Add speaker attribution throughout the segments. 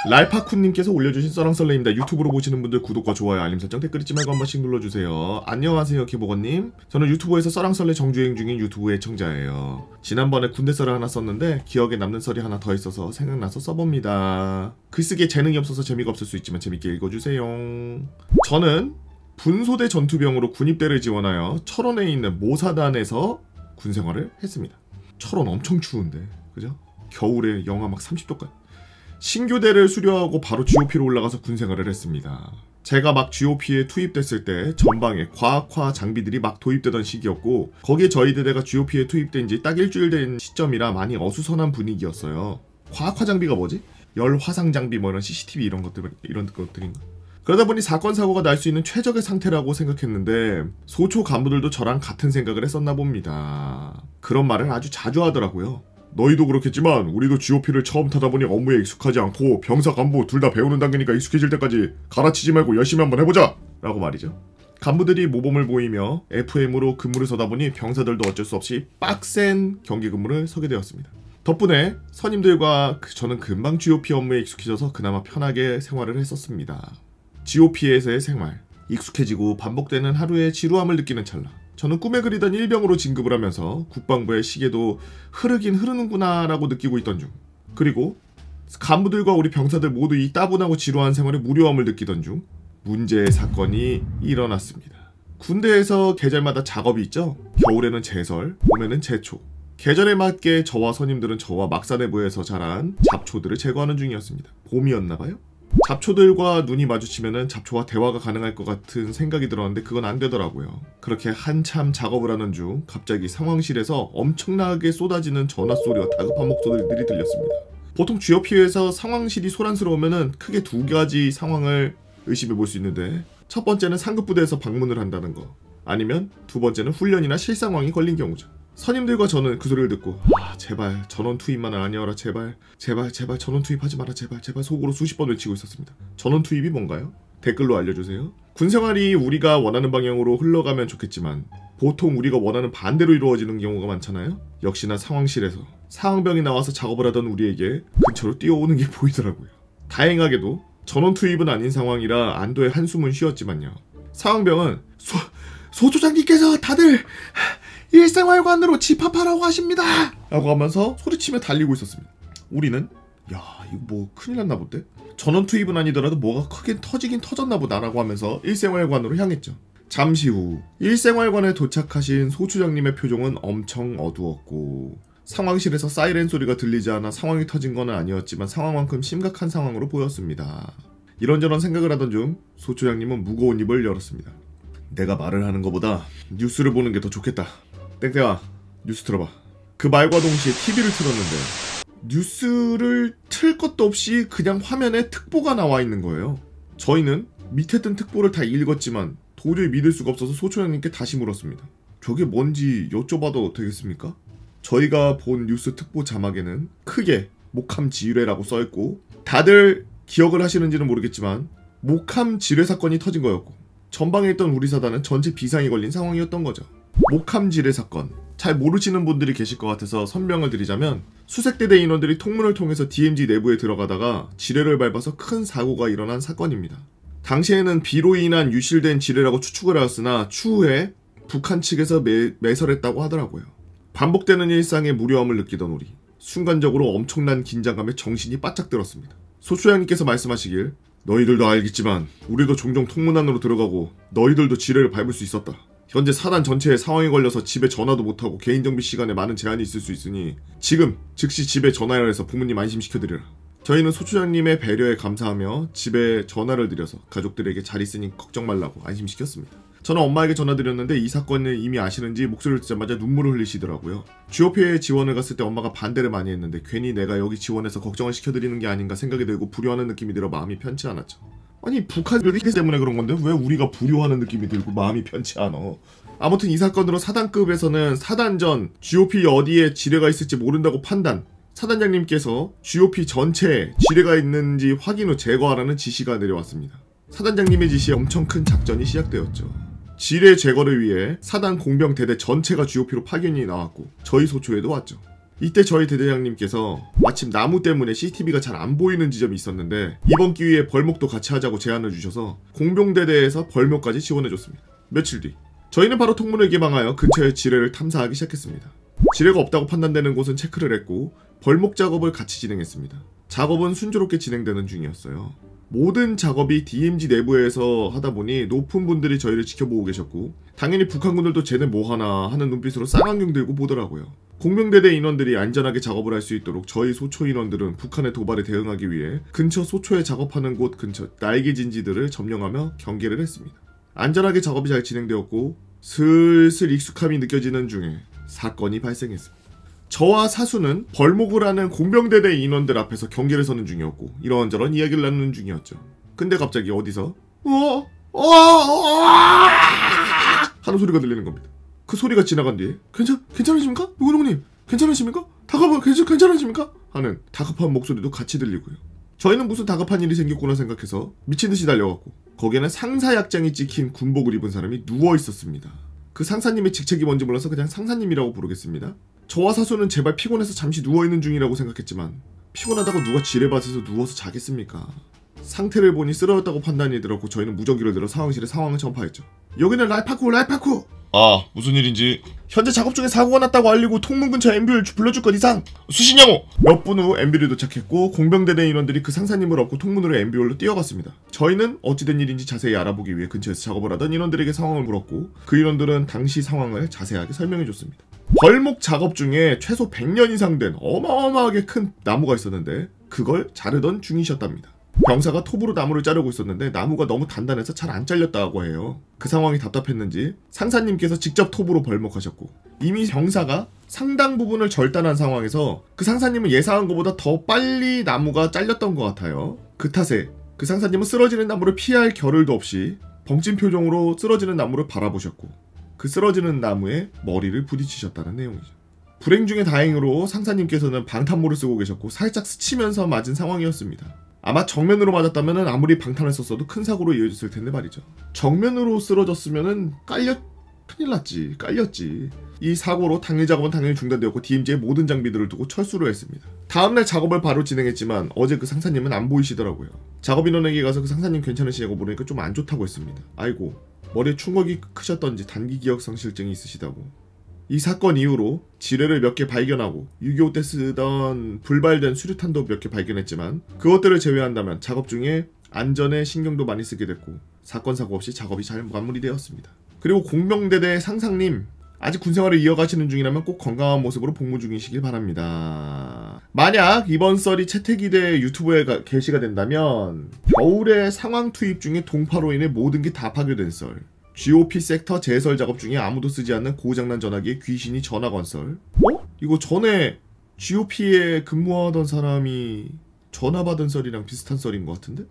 Speaker 1: 랄파쿤님께서 올려주신 썰렁썰레입니다. 유튜브로 보시는 분들 구독과 좋아요, 알림 설정, 댓글 잊지 말고 한 번씩 눌러주세요. 안녕하세요, 기보건님. 저는 유튜브에서 썰렁썰레 정주행 중인 유튜브 애청자예요. 지난번에 군대 썰을 하나 썼는데 기억에 남는 썰이 하나 더 있어서 생각나서 써봅니다. 글쓰기에 재능이 없어서 재미가 없을 수 있지만 재밌게 읽어주세요. 저는 분소대 전투병으로 군입대를 지원하여 철원에 있는 모사단에서 군생활을 했습니다. 철원 엄청 추운데, 그죠? 겨울에 영하 막 30도까지. 신교대를 수료하고 바로 GOP로 올라가서 군생활을 했습니다. 제가 막 GOP에 투입됐을 때 전방에 과학화 장비들이 막 도입되던 시기였고, 거기에 저희 대대가 GOP에 투입된 지 딱 일주일 된 시점이라 많이 어수선한 분위기였어요. 과학화 장비가 뭐지? 열 화상 장비 뭐 이런 CCTV 이런 것들인가? 그러다 보니 사건 사고가 날 수 있는 최적의 상태라고 생각했는데 소초 간부들도 저랑 같은 생각을 했었나 봅니다. 그런 말을 아주 자주 하더라고요. 너희도 그렇겠지만 우리도 GOP를 처음 타다 보니 업무에 익숙하지 않고 병사 간부 둘 다 배우는 단계니까 익숙해질 때까지 갈아치지 말고 열심히 한번 해보자! 라고 말이죠. 간부들이 모범을 보이며 FM으로 근무를 서다 보니 병사들도 어쩔 수 없이 빡센 경기 근무를 서게 되었습니다. 덕분에 선임들과 저는 금방 GOP 업무에 익숙해져서 그나마 편하게 생활을 했었습니다. GOP에서의 생활, 익숙해지고 반복되는 하루의 지루함을 느끼는 찰나 저는 꿈에 그리던 일병으로 진급을 하면서 국방부의 시계도 흐르긴 흐르는구나 라고 느끼고 있던 중, 그리고 간부들과 우리 병사들 모두 이 따분하고 지루한 생활에 무료함을 느끼던 중 문제의 사건이 일어났습니다. 군대에서 계절마다 작업이 있죠. 겨울에는 제설, 봄에는 제초. 계절에 맞게 저와 선임들은 저와 막사내부에서 자란 잡초들을 제거하는 중이었습니다. 봄이었나봐요? 잡초들과 눈이 마주치면은 잡초와 대화가 가능할 것 같은 생각이 들었는데 그건 안 되더라고요. 그렇게 한참 작업을 하는 중 갑자기 상황실에서 엄청나게 쏟아지는 전화 소리와 다급한 목소리들이 들렸습니다. 보통 GOP에서 상황실이 소란스러우면은 크게 두 가지 상황을 의심해 볼 수 있는데, 첫 번째는 상급부대에서 방문을 한다는 거, 아니면 두 번째는 훈련이나 실상황이 걸린 경우죠. 선임들과 저는 그 소리를 듣고 제발 전원 투입만 아니어라, 제발 전원 투입하지 마라, 제발 속으로 수십 번 외치고 있었습니다. 전원 투입이 뭔가요? 댓글로 알려주세요. 군생활이 우리가 원하는 방향으로 흘러가면 좋겠지만 보통 우리가 원하는 반대로 이루어지는 경우가 많잖아요. 역시나 상황실에서 상황병이 나와서 작업을 하던 우리에게 근처로 뛰어오는 게 보이더라고요. 다행하게도 전원 투입은 아닌 상황이라 안도의 한숨은 쉬었지만요, 상황병은 소조장님께서 다들 일생활관으로 집합하라고 하십니다! 라고 하면서 소리치며 달리고 있었습니다. 우리는 야, 이거 뭐 큰일 났나 본데? 전원 투입은 아니더라도 뭐가 크게 터지긴 터졌나 보다 라고 하면서 일생활관으로 향했죠. 잠시 후 일생활관에 도착하신 소추장님의 표정은 엄청 어두웠고, 상황실에서 사이렌 소리가 들리지 않아 상황이 터진 건 아니었지만 상황만큼 심각한 상황으로 보였습니다. 이런저런 생각을 하던 중 소추장님은 무거운 입을 열었습니다. 내가 말을 하는 것보다 뉴스를 보는 게 더 좋겠다. 땡땡아, 뉴스 틀어봐. 그 말과 동시에 TV를 틀었는데 뉴스를 틀 것도 없이 그냥 화면에 특보가 나와 있는 거예요. 저희는 밑에 뜬 특보를 다 읽었지만 도저히 믿을 수가 없어서 소초장님께 다시 물었습니다. 저게 뭔지 여쭤봐도 되겠습니까? 저희가 본 뉴스 특보 자막에는 크게 목함 지뢰라고 써있고, 다들 기억을 하시는지는 모르겠지만 목함 지뢰 사건이 터진 거였고, 전방에 있던 우리 사단은 전체 비상이 걸린 상황이었던 거죠. 목함 지뢰 사건, 잘 모르시는 분들이 계실 것 같아서 설명을 드리자면, 수색대대 인원들이 통문을 통해서 DMZ 내부에 들어가다가 지뢰를 밟아서 큰 사고가 일어난 사건입니다. 당시에는 비로 인한 유실된 지뢰라고 추측을 하였으나 추후에 북한 측에서 매설했다고 하더라고요. 반복되는 일상에 무료함을 느끼던 우리, 순간적으로 엄청난 긴장감에 정신이 바짝 들었습니다. 소추장님께서 말씀하시길, 너희들도 알겠지만 우리도 종종 통문 안으로 들어가고 너희들도 지뢰를 밟을 수 있었다. 현재 사단 전체에 상황이 걸려서 집에 전화도 못하고 개인정비 시간에 많은 제한이 있을 수 있으니 지금 즉시 집에 전화를 해서 부모님 안심시켜드리라. 저희는 소추장님의 배려에 감사하며 집에 전화를 드려서 가족들에게 잘 있으니 걱정 말라고 안심시켰습니다. 저는 엄마에게 전화드렸는데 이 사건을 이미 아시는지 목소리를 듣자마자 눈물을 흘리시더라고요. GOP에 지원을 갔을 때 엄마가 반대를 많이 했는데 괜히 내가 여기 지원해서 걱정을 시켜드리는 게 아닌가 생각이 들고 불효하는 느낌이 들어 마음이 편치 않았죠. 아니 북한 때문에 그런 건데 왜 우리가 불효하는 느낌이 들고 마음이 편치 않아. 아무튼 이 사건으로 사단급에서는 사단전 GOP 어디에 지뢰가 있을지 모른다고 판단, 사단장님께서 GOP 전체에 지뢰가 있는지 확인 후 제거하라는 지시가 내려왔습니다. 사단장님의 지시에 엄청 큰 작전이 시작되었죠. 지뢰 제거를 위해 사단 공병 대대 전체가 GOP로 파견이 나왔고 저희 소초에도 왔죠. 이때 저희 대대장님께서 마침 나무 때문에 CCTV가 잘 안 보이는 지점이 있었는데 이번 기회에 벌목도 같이 하자고 제안을 주셔서 공병대대에서 벌목까지 지원해줬습니다. 며칠 뒤 저희는 바로 통문을 개방하여 근처의 지뢰를 탐사하기 시작했습니다. 지뢰가 없다고 판단되는 곳은 체크를 했고 벌목 작업을 같이 진행했습니다. 작업은 순조롭게 진행되는 중이었어요. 모든 작업이 DMZ 내부에서 하다 보니 높은 분들이 저희를 지켜보고 계셨고 당연히 북한군들도 쟤네 뭐하나 하는 눈빛으로 쌍안경 들고 보더라고요. 공병대대 인원들이 안전하게 작업을 할 수 있도록 저희 소초 인원들은 북한의 도발에 대응하기 위해 근처 소초에 작업하는 곳 근처 날개진지들을 점령하며 경계를 했습니다. 안전하게 작업이 잘 진행되었고 슬슬 익숙함이 느껴지는 중에 사건이 발생했습니다. 저와 사수는 벌목을 하는 공병대대 인원들 앞에서 경계를 서는 중이었고 이런저런 이야기를 나누는 중이었죠. 근데 갑자기 어디서 하는 소리가 들리는 겁니다. 그 소리가 지나간 뒤에 괜찮으십니까? 누구누구님 괜찮으십니까? 괜찮으십니까? 하는 다급한 목소리도 같이 들리고요. 저희는 무슨 다급한 일이 생겼구나 생각해서 미친듯이 달려갔고 거기에는 상사약장이 찍힌 군복을 입은 사람이 누워있었습니다. 그 상사님의 직책이 뭔지 몰라서 그냥 상사님이라고 부르겠습니다. 저와 사수는 제발 피곤해서 잠시 누워있는 중이라고 생각했지만 피곤하다고 누가 지뢰밭에서 누워서 자겠습니까? 상태를 보니 쓰러졌다고 판단이 들었고 저희는 무전기를 들어 상황실에 상황을 전파했죠. 여기는 라이파쿠!
Speaker 2: 아, 무슨 일인지.
Speaker 1: 현재 작업 중에 사고가 났다고 알리고 통문 근처 앰뷸를 불러줄 것 이상.
Speaker 2: 수신양호!
Speaker 1: 몇 분 후 앰뷸이 도착했고 공병대대 인원들이 그 상사님을 업고 통문으로 앰뷸로 뛰어갔습니다. 저희는 어찌된 일인지 자세히 알아보기 위해 근처에서 작업을 하던 인원들에게 상황을 물었고 그 인원들은 당시 상황을 자세하게 설명해줬습니다. 벌목 작업 중에 최소 100년 이상 된 어마어마하게 큰 나무가 있었는데 그걸 자르던 중이셨답니다. 병사가 톱으로 나무를 자르고 있었는데 나무가 너무 단단해서 잘 안 잘렸다고 해요. 그 상황이 답답했는지 상사님께서 직접 톱으로 벌목하셨고 이미 병사가 상당 부분을 절단한 상황에서 그 상사님은 예상한 것보다 더 빨리 나무가 잘렸던 것 같아요. 그 탓에 그 상사님은 쓰러지는 나무를 피할 겨를도 없이 벙찐 표정으로 쓰러지는 나무를 바라보셨고 그 쓰러지는 나무에 머리를 부딪히셨다는 내용이죠. 불행 중에 다행으로 상사님께서는 방탄모를 쓰고 계셨고 살짝 스치면서 맞은 상황이었습니다. 아마 정면으로 맞았다면 아무리 방탄을 썼어도 큰 사고로 이어졌을 텐데 말이죠. 정면으로 쓰러졌으면 큰일 났지. 깔렸지. 이 사고로 당일 작업은 당연히 중단되었고 DMZ의 모든 장비들을 두고 철수를 했습니다. 다음날 작업을 바로 진행했지만 어제 그 상사님은 안 보이시더라고요. 작업 인원에게 가서 그 상사님 괜찮으시냐고 물으니까 좀 안 좋다고 했습니다. 아이고 머리에 충격이 크셨던지 단기 기억 상실증이 있으시다고. 이 사건 이후로 지뢰를 몇 개 발견하고 6.25 때 쓰던 불발된 수류탄도 몇 개 발견했지만 그것들을 제외한다면 작업 중에 안전에 신경도 많이 쓰게 됐고 사건 사고 없이 작업이 잘 마무리되었습니다. 그리고 공병대대 상상님 아직 군생활을 이어가시는 중이라면 꼭 건강한 모습으로 복무 중이시길 바랍니다. 만약 이번 썰이 채택이대 유튜브에 게시가 된다면 겨울에 상황 투입 중에 동파로 인해 모든 게 다 파괴된 썰, GOP 섹터 재설 작업 중에 아무도 쓰지 않는 고장난 전화기에 귀신이 전화 건 썰. 이거 전에 GOP에 근무하던 사람이 전화 받은 썰이랑 비슷한 썰인 것 같은데?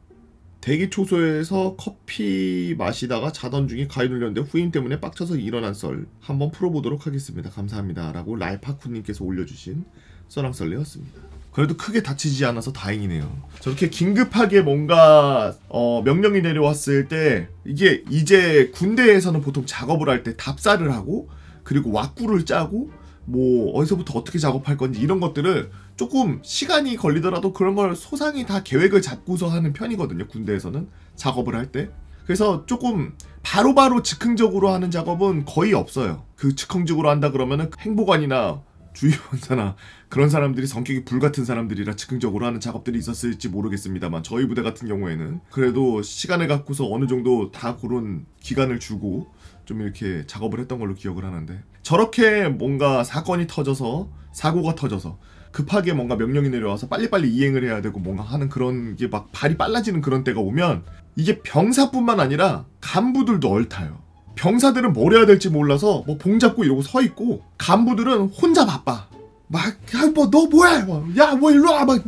Speaker 1: 대기 초소에서 커피 마시다가 자던 중에 가위 눌렸는데 후임 때문에 빡쳐서 일어난 썰 한번 풀어보도록 하겠습니다. 감사합니다. 라고 랄파쿠님께서 올려주신 썰랑썰레였습니다. 그래도 크게 다치지 않아서 다행이네요. 저렇게 긴급하게 뭔가 명령이 내려왔을 때 이게 이제 군대에서는 보통 작업을 할 때 답사를 하고 그리고 왁구를 짜고 뭐 어디서부터 어떻게 작업할 건지 이런 것들을 조금 시간이 걸리더라도 그런 걸 소상히 다 계획을 잡고서 하는 편이거든요. 군대에서는 작업을 할 때. 그래서 조금 바로바로 즉흥적으로 하는 작업은 거의 없어요. 그 즉흥적으로 한다 그러면은 행보관이나 주위원사나 그런 사람들이 성격이 불같은 사람들이라 즉흥적으로 하는 작업들이 있었을지 모르겠습니다만 저희 부대 같은 경우에는 그래도 시간을 갖고서 어느 정도 다 그런 기간을 주고 좀 이렇게 작업을 했던 걸로 기억을 하는데 저렇게 뭔가 사건이 터져서 사고가 터져서 급하게 뭔가 명령이 내려와서 빨리빨리 이행을 해야 되고 뭔가 하는 그런 게 막 발이 빨라지는 그런 때가 오면 이게 병사뿐만 아니라 간부들도 얼타요. 병사들은 뭘 해야 될지 몰라서 뭐 봉 잡고 이러고 서 있고 간부들은 혼자 바빠. 막 야 뭐 너 뭐야? 야 뭐 일로 와 막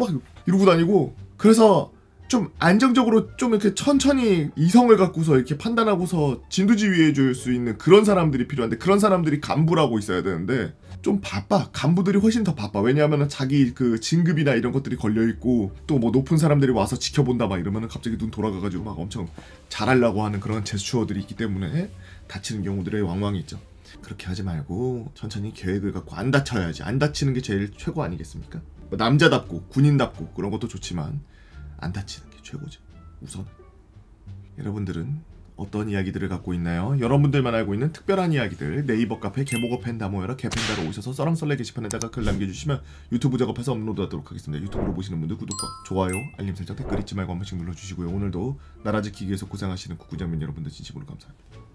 Speaker 1: 이러고 다니고. 그래서 좀 안정적으로 좀 이렇게 천천히 이성을 갖고서 이렇게 판단하고서 진두지휘해 줄 수 있는 그런 사람들이 필요한데 그런 사람들이 간부라고 있어야 되는데 좀 바빠. 간부들이 훨씬 더 바빠. 왜냐하면 자기 그 진급이나 이런 것들이 걸려있고 또 뭐 높은 사람들이 와서 지켜본다 막 이러면은 갑자기 눈 돌아가가지고 막 엄청 잘하려고 하는 그런 제스처들이 있기 때문에 다치는 경우들이 왕왕 있죠. 그렇게 하지 말고 천천히 계획을 갖고 안 다쳐야지. 안 다치는 게 제일 최고 아니겠습니까? 뭐 남자답고 군인답고 그런 것도 좋지만 안 다치는 게 최고죠. 우선 여러분들은 어떤 이야기들을 갖고 있나요? 여러분들만 알고 있는 특별한 이야기들 네이버 카페 개모거 팬다 모여라 개팬다로 오셔서 썰렁썰레 게시판에다가 글 남겨주시면 유튜브 작업해서 업로드하도록 하겠습니다. 유튜브로 보시는 분들 구독과 좋아요 알림 설정 댓글 잊지 말고 한 번씩 눌러주시고요. 오늘도 나라 지키기 위해서 고생하시는 국구장면 여러분들 진심으로 감사합니다.